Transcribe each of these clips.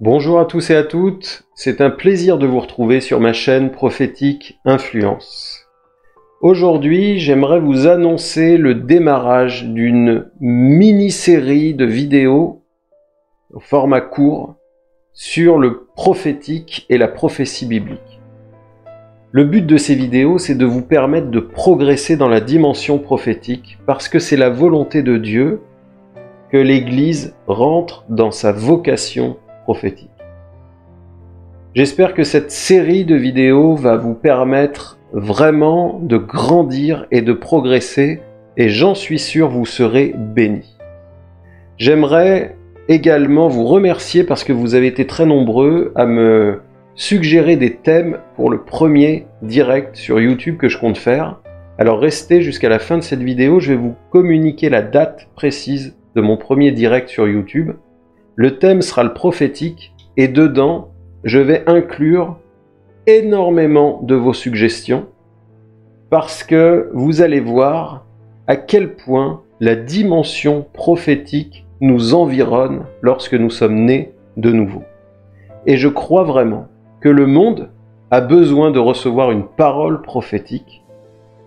Bonjour à tous et à toutes, c'est un plaisir de vous retrouver sur ma chaîne Prophétique Influence. Aujourd'hui, j'aimerais vous annoncer le démarrage d'une mini-série de vidéos au format court sur le prophétique et la prophétie biblique. Le but de ces vidéos, c'est de vous permettre de progresser dans la dimension prophétique parce que c'est la volonté de Dieu que l'Église rentre dans sa vocation prophétique. J'espère que cette série de vidéos va vous permettre vraiment de grandir et de progresser, et j'en suis sûr vous serez bénis. J'aimerais également vous remercier parce que vous avez été très nombreux à me suggérer des thèmes pour le premier direct sur YouTube que je compte faire. Alors restez jusqu'à la fin de cette vidéo, je vais vous communiquer la date précise de mon premier direct sur YouTube. Le thème sera le prophétique et dedans, je vais inclure énormément de vos suggestions parce que vous allez voir à quel point la dimension prophétique nous environne lorsque nous sommes nés de nouveau. Et je crois vraiment que le monde a besoin de recevoir une parole prophétique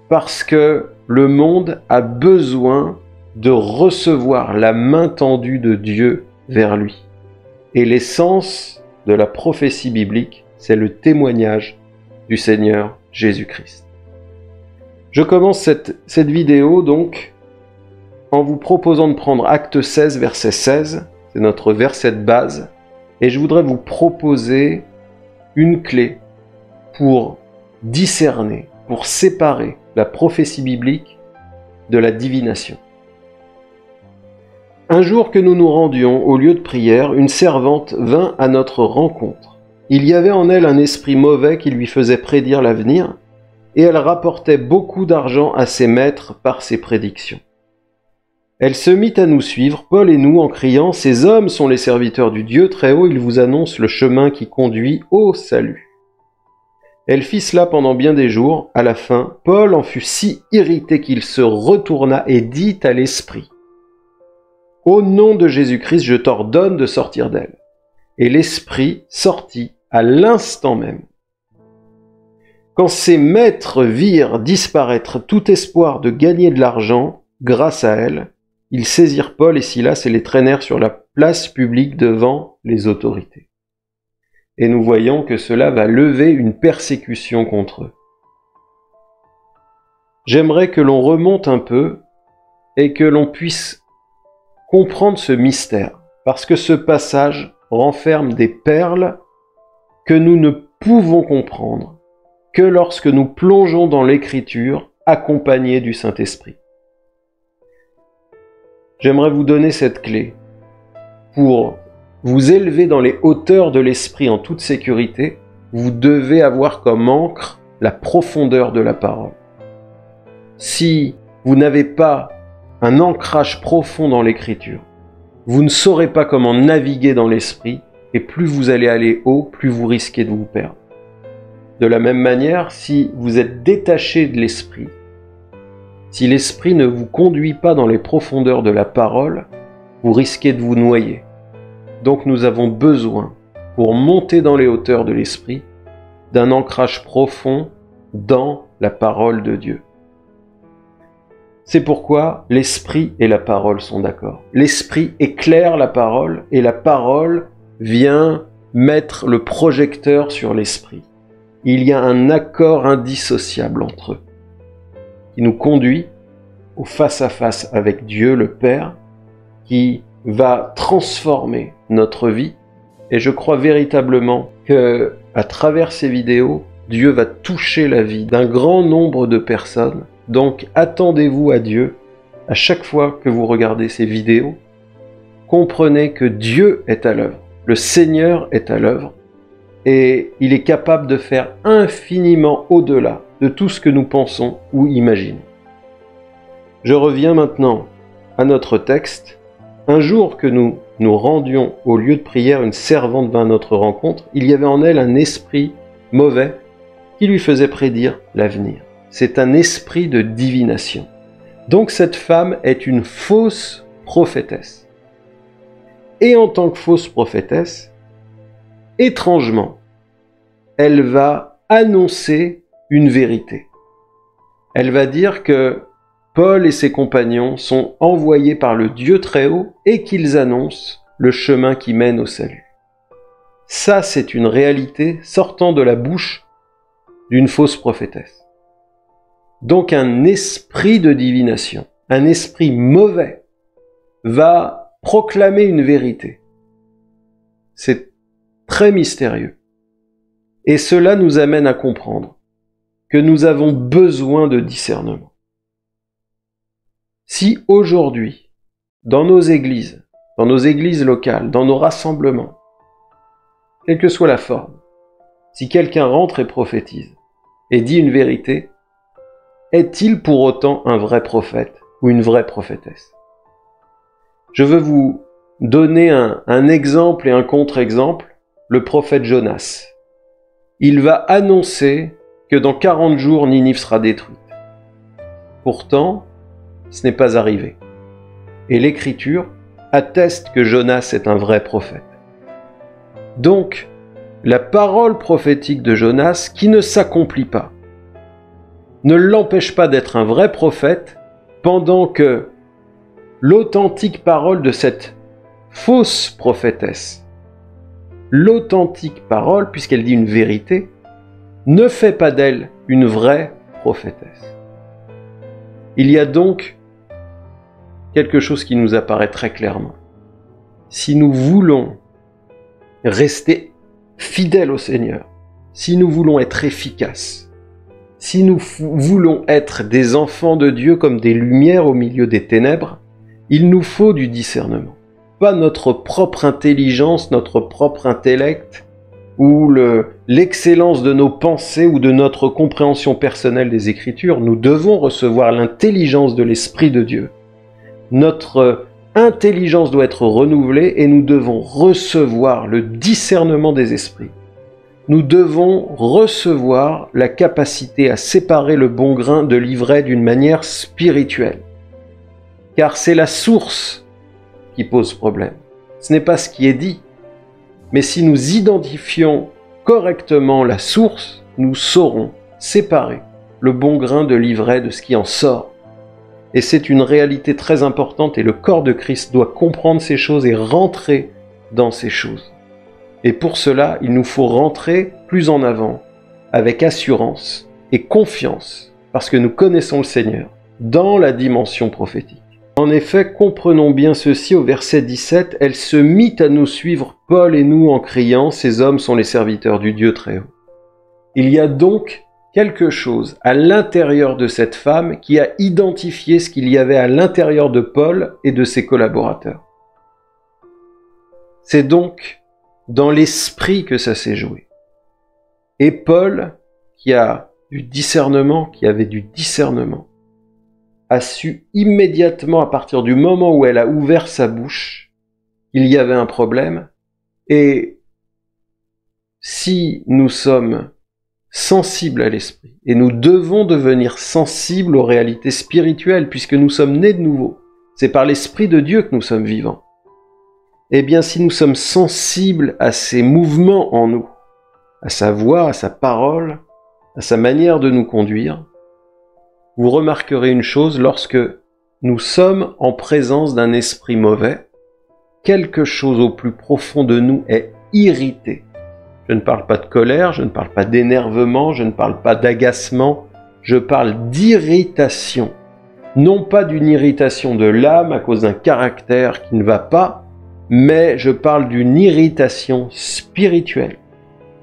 parce que le monde a besoin de recevoir la main tendue de Dieu vers lui. Et l'essence de la prophétie biblique, c'est le témoignage du Seigneur Jésus-Christ. Je commence cette vidéo donc en vous proposant de prendre Acte 16, verset 16, c'est notre verset de base, et je voudrais vous proposer une clé pour discerner, pour séparer la prophétie biblique de la divination. Un jour que nous nous rendions au lieu de prière, une servante vint à notre rencontre. Il y avait en elle un esprit mauvais qui lui faisait prédire l'avenir, et elle rapportait beaucoup d'argent à ses maîtres par ses prédictions. Elle se mit à nous suivre, Paul et nous, en criant « Ces hommes sont les serviteurs du Dieu très haut, ils vous annoncent le chemin qui conduit au salut. » Elle fit cela pendant bien des jours. À la fin, Paul en fut si irrité qu'il se retourna et dit à l'esprit: « Au nom de Jésus-Christ, je t'ordonne de sortir d'elle. » Et l'esprit sortit à l'instant même. Quand ses maîtres virent disparaître tout espoir de gagner de l'argent grâce à elle, ils saisirent Paul et Silas et les traînèrent sur la place publique devant les autorités. Et nous voyons que cela va lever une persécution contre eux. J'aimerais que l'on remonte un peu et que l'on puisse comprendre ce mystère, parce que ce passage renferme des perles que nous ne pouvons comprendre que lorsque nous plongeons dans l'Écriture accompagnés du Saint-Esprit. J'aimerais vous donner cette clé pour vous élever dans les hauteurs de l'Esprit en toute sécurité. Vous devez avoir comme encre la profondeur de la parole. Si vous n'avez pas un ancrage profond dans l'Écriture, vous ne saurez pas comment naviguer dans l'Esprit, et plus vous allez aller haut, plus vous risquez de vous perdre. De la même manière, si vous êtes détaché de l'Esprit, si l'Esprit ne vous conduit pas dans les profondeurs de la parole, vous risquez de vous noyer. Donc nous avons besoin, pour monter dans les hauteurs de l'Esprit, d'un ancrage profond dans la parole de Dieu. C'est pourquoi l'Esprit et la parole sont d'accord. L'Esprit éclaire la parole et la parole vient mettre le projecteur sur l'Esprit. Il y a un accord indissociable entre eux qui nous conduit au face-à-face avec Dieu le Père, qui va transformer notre vie. Et je crois véritablement que à travers ces vidéos, Dieu va toucher la vie d'un grand nombre de personnes. Donc attendez-vous à Dieu à chaque fois que vous regardez ces vidéos. Comprenez que Dieu est à l'œuvre, le Seigneur est à l'œuvre, et il est capable de faire infiniment au-delà de tout ce que nous pensons ou imaginons. Je reviens maintenant à notre texte. Un jour que nous nous rendions au lieu de prière, une servante vint à notre rencontre. Il y avait en elle un esprit mauvais qui lui faisait prédire l'avenir. C'est un esprit de divination. Donc cette femme est une fausse prophétesse. Et en tant que fausse prophétesse, étrangement, elle va annoncer une vérité. Elle va dire que Paul et ses compagnons sont envoyés par le Dieu Très-Haut et qu'ils annoncent le chemin qui mène au salut. Ça, c'est une réalité sortant de la bouche d'une fausse prophétesse. Donc un esprit de divination, un esprit mauvais, va proclamer une vérité. C'est très mystérieux. Et cela nous amène à comprendre que nous avons besoin de discernement. Si aujourd'hui, dans nos églises locales, dans nos rassemblements, quelle que soit la forme, si quelqu'un rentre et prophétise et dit une vérité, est-il pour autant un vrai prophète ou une vraie prophétesse? Je veux vous donner un exemple et un contre-exemple, le prophète Jonas. Il va annoncer que dans 40 jours, Ninive sera détruite. Pourtant, ce n'est pas arrivé. Et l'Écriture atteste que Jonas est un vrai prophète. Donc, la parole prophétique de Jonas, qui ne s'accomplit pas, ne l'empêche pas d'être un vrai prophète, pendant que l'authentique parole de cette fausse prophétesse, l'authentique parole, puisqu'elle dit une vérité, ne fait pas d'elle une vraie prophétesse. Il y a donc quelque chose qui nous apparaît très clairement. Si nous voulons rester fidèles au Seigneur, si nous voulons être efficaces, si nous voulons être des enfants de Dieu comme des lumières au milieu des ténèbres, il nous faut du discernement. Pas notre propre intelligence, notre propre intellect, ou l'excellence de nos pensées ou de notre compréhension personnelle des Écritures. Nous devons recevoir l'intelligence de l'Esprit de Dieu. Notre intelligence doit être renouvelée et nous devons recevoir le discernement des esprits. Nous devons recevoir la capacité à séparer le bon grain de l'ivraie d'une manière spirituelle. Car c'est la source qui pose problème. Ce n'est pas ce qui est dit. Mais si nous identifions correctement la source, nous saurons séparer le bon grain de l'ivraie de ce qui en sort. Et c'est une réalité très importante et le corps de Christ doit comprendre ces choses et rentrer dans ces choses. Et pour cela, il nous faut rentrer plus en avant, avec assurance et confiance, parce que nous connaissons le Seigneur, dans la dimension prophétique. En effet, comprenons bien ceci au verset 17, « Elle se mit à nous suivre, Paul et nous, en criant, ces hommes sont les serviteurs du Dieu Très-Haut. » Il y a donc quelque chose à l'intérieur de cette femme qui a identifié ce qu'il y avait à l'intérieur de Paul et de ses collaborateurs. C'est donc dans l'esprit que ça s'est joué. Et Paul, qui a du discernement, qui avait du discernement, a su immédiatement, à partir du moment où elle a ouvert sa bouche, qu'il y avait un problème. Et si nous sommes sensibles à l'esprit, et nous devons devenir sensibles aux réalités spirituelles, puisque nous sommes nés de nouveau, c'est par l'Esprit de Dieu que nous sommes vivants. Eh bien, si nous sommes sensibles à ces mouvements en nous, à sa voix, à sa parole, à sa manière de nous conduire, vous remarquerez une chose, lorsque nous sommes en présence d'un esprit mauvais, quelque chose au plus profond de nous est irrité. Je ne parle pas de colère, je ne parle pas d'énervement, je ne parle pas d'agacement, je parle d'irritation. Non pas d'une irritation de l'âme à cause d'un caractère qui ne va pas, mais je parle d'une irritation spirituelle.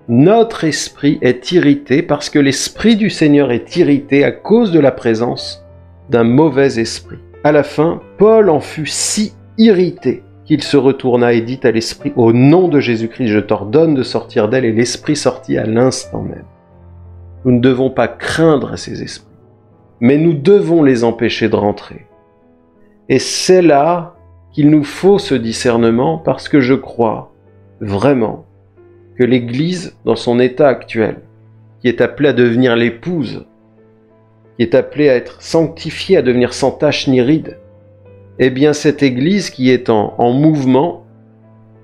Notre esprit est irrité parce que l'esprit du Seigneur est irrité à cause de la présence d'un mauvais esprit. À la fin, Paul en fut si irrité qu'il se retourna et dit à l'esprit, « Au nom de Jésus-Christ, je t'ordonne de sortir d'elle. » Et l'esprit sortit à l'instant même. Nous ne devons pas craindre ces esprits, mais nous devons les empêcher de rentrer. Et c'est là qu'il nous faut ce discernement, parce que je crois vraiment que l'Église, dans son état actuel, qui est appelée à devenir l'épouse, qui est appelée à être sanctifiée, à devenir sans tache ni ride, eh bien cette Église qui est en mouvement,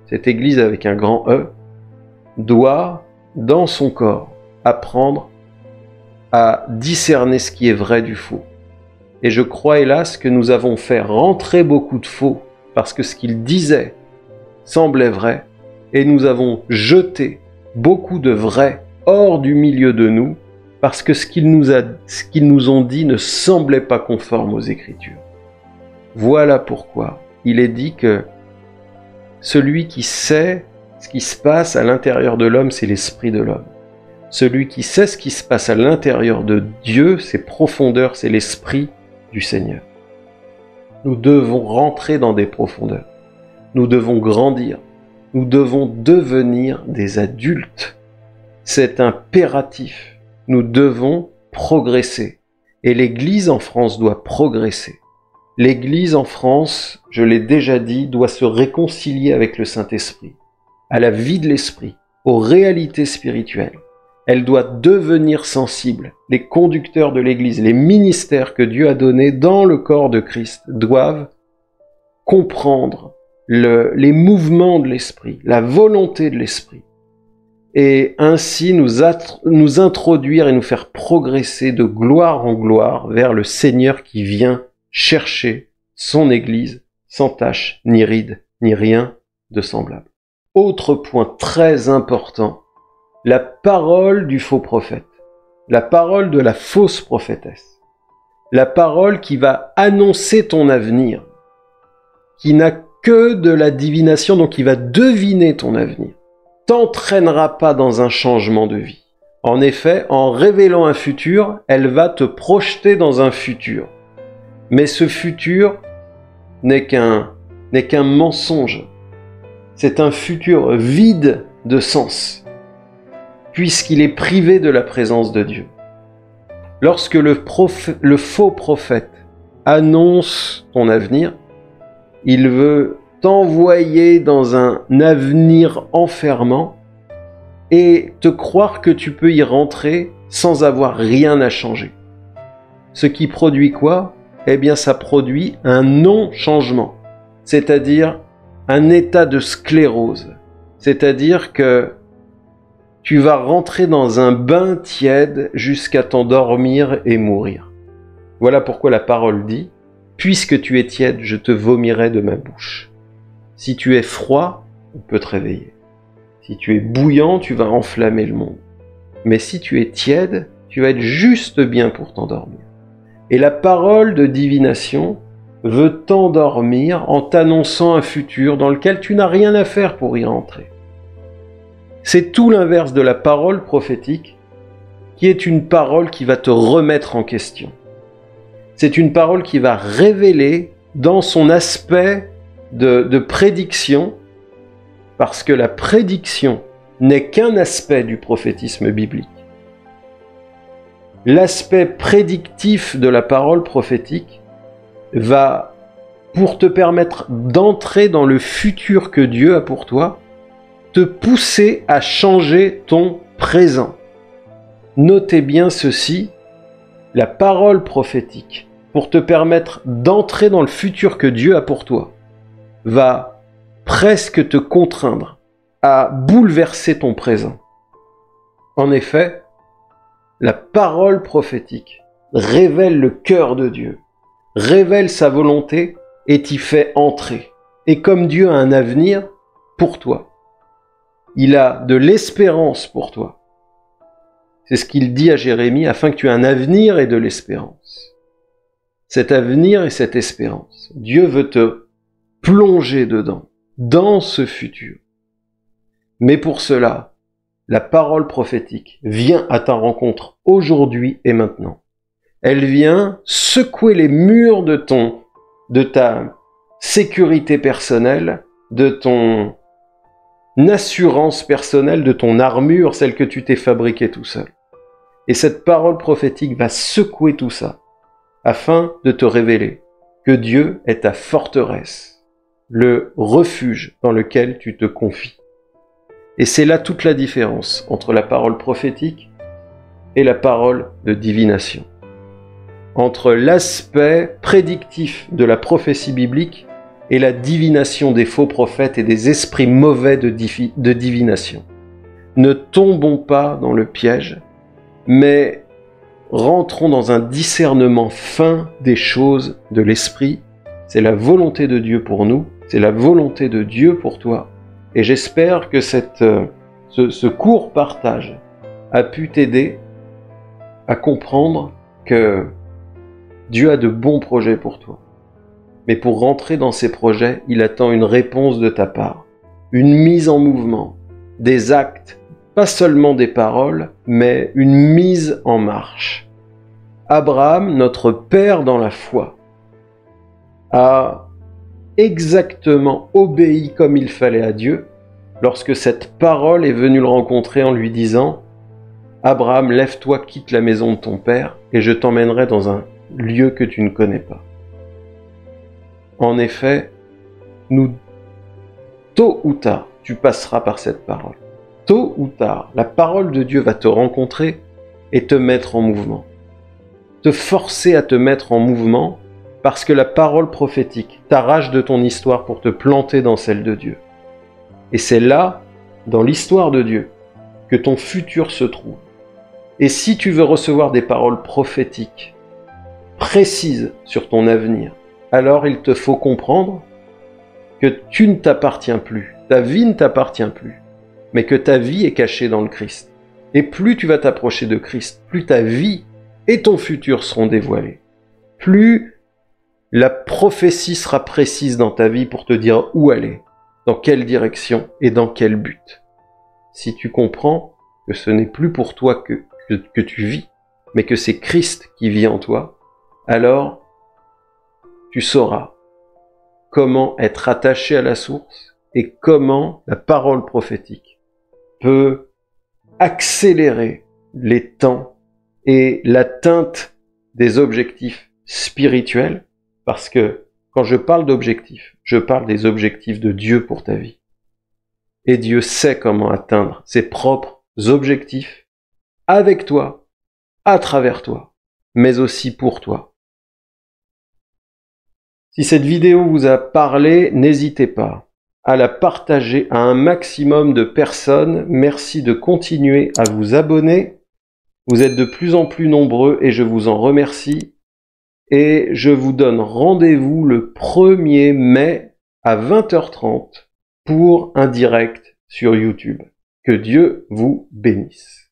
cette Église avec un grand E, doit, dans son corps, apprendre à discerner ce qui est vrai du faux. Et je crois, hélas, que nous avons fait rentrer beaucoup de faux, parce que ce qu'il disait semblait vrai, et nous avons jeté beaucoup de vrai hors du milieu de nous, parce que ce qu'ils nous ont dit ne semblait pas conforme aux Écritures. Voilà pourquoi il est dit que celui qui sait ce qui se passe à l'intérieur de l'homme, c'est l'esprit de l'homme. Celui qui sait ce qui se passe à l'intérieur de Dieu, ses profondeurs, c'est l'esprit du Seigneur. Nous devons rentrer dans des profondeurs. Nous devons grandir. Nous devons devenir des adultes. C'est impératif. Nous devons progresser. Et l'Église en France doit progresser. L'Église en France, je l'ai déjà dit, doit se réconcilier avec le Saint-Esprit, à la vie de l'Esprit, aux réalités spirituelles. Elle doit devenir sensible. Les conducteurs de l'Église, les ministères que Dieu a donnés dans le corps de Christ doivent comprendre les mouvements de l'Esprit, la volonté de l'Esprit, et ainsi nous introduire et nous faire progresser de gloire en gloire vers le Seigneur qui vient chercher son Église sans tache, ni ride, ni rien de semblable. Autre point très important, la parole du faux prophète, la parole de la fausse prophétesse, la parole qui va annoncer ton avenir, qui n'a que de la divination, donc qui va deviner ton avenir, t'entraînera pas dans un changement de vie. En effet, en révélant un futur, elle va te projeter dans un futur. Mais ce futur n'est qu'un mensonge. C'est un futur vide de sens, puisqu'il est privé de la présence de Dieu. Lorsque le faux prophète annonce ton avenir, il veut t'envoyer dans un avenir enfermant et te croire que tu peux y rentrer sans avoir rien à changer. Ce qui produit quoi ? Eh bien, ça produit un non-changement, c'est-à-dire un état de sclérose. C'est-à-dire que tu vas rentrer dans un bain tiède jusqu'à t'endormir et mourir. Voilà pourquoi la parole dit « Puisque tu es tiède, je te vomirai de ma bouche. » Si tu es froid, on peut te réveiller. Si tu es bouillant, tu vas enflammer le monde. Mais si tu es tiède, tu vas être juste bien pour t'endormir. Et la parole de divination veut t'endormir en t'annonçant un futur dans lequel tu n'as rien à faire pour y rentrer. C'est tout l'inverse de la parole prophétique, qui est une parole qui va te remettre en question. C'est une parole qui va révéler dans son aspect de prédiction, parce que la prédiction n'est qu'un aspect du prophétisme biblique. L'aspect prédictif de la parole prophétique va, pour te permettre d'entrer dans le futur que Dieu a pour toi, te pousser à changer ton présent. Notez bien ceci, la parole prophétique, pour te permettre d'entrer dans le futur que Dieu a pour toi, va presque te contraindre à bouleverser ton présent. En effet, la parole prophétique révèle le cœur de Dieu, révèle sa volonté et t'y fait entrer. Et comme Dieu a un avenir pour toi, il a de l'espérance pour toi. C'est ce qu'il dit à Jérémie, afin que tu aies un avenir et de l'espérance. Cet avenir et cette espérance, Dieu veut te plonger dedans, dans ce futur. Mais pour cela, la parole prophétique vient à ta rencontre aujourd'hui et maintenant. Elle vient secouer les murs de ta sécurité personnelle, de ton assurance personnelle, de ton armure, celle que tu t'es fabriquée tout seul. Et cette parole prophétique va secouer tout ça, afin de te révéler que Dieu est ta forteresse, le refuge dans lequel tu te confies. Et c'est là toute la différence entre la parole prophétique et la parole de divination. Entre l'aspect prédictif de la prophétie biblique et la divination des faux prophètes et des esprits mauvais de divination. Ne tombons pas dans le piège, mais rentrons dans un discernement fin des choses de l'esprit. C'est la volonté de Dieu pour nous, c'est la volonté de Dieu pour toi. Et j'espère que ce court partage a pu t'aider à comprendre que Dieu a de bons projets pour toi. Mais pour rentrer dans ces projets, il attend une réponse de ta part, une mise en mouvement, des actes, pas seulement des paroles, mais une mise en marche. Abraham, notre père dans la foi, a exactement obéi comme il fallait à Dieu lorsque cette parole est venue le rencontrer en lui disant « Abraham, lève-toi, quitte la maison de ton père, et je t'emmènerai dans un lieu que tu ne connais pas. » En effet, tôt ou tard, tu passeras par cette parole. Tôt ou tard, la parole de Dieu va te rencontrer et te mettre en mouvement. Te forcer à te mettre en mouvement parce que la parole prophétique t'arrache de ton histoire pour te planter dans celle de Dieu. Et c'est là, dans l'histoire de Dieu, que ton futur se trouve. Et si tu veux recevoir des paroles prophétiques précises sur ton avenir, alors il te faut comprendre que tu ne t'appartiens plus, ta vie ne t'appartient plus, mais que ta vie est cachée dans le Christ. Et plus tu vas t'approcher de Christ, plus ta vie et ton futur seront dévoilés. Plus la prophétie sera précise dans ta vie pour te dire où aller, dans quelle direction et dans quel but. Si tu comprends que ce n'est plus pour toi que tu vis, mais que c'est Christ qui vit en toi, alors tu sauras comment être attaché à la source et comment la parole prophétique peut accélérer les temps et l'atteinte des objectifs spirituels, parce que quand je parle d'objectifs, je parle des objectifs de Dieu pour ta vie. Et Dieu sait comment atteindre ses propres objectifs avec toi, à travers toi, mais aussi pour toi. Si cette vidéo vous a parlé, n'hésitez pas à la partager à un maximum de personnes. Merci de continuer à vous abonner. Vous êtes de plus en plus nombreux et je vous en remercie. Et je vous donne rendez-vous le 1er mai à 20h30 pour un direct sur YouTube. Que Dieu vous bénisse.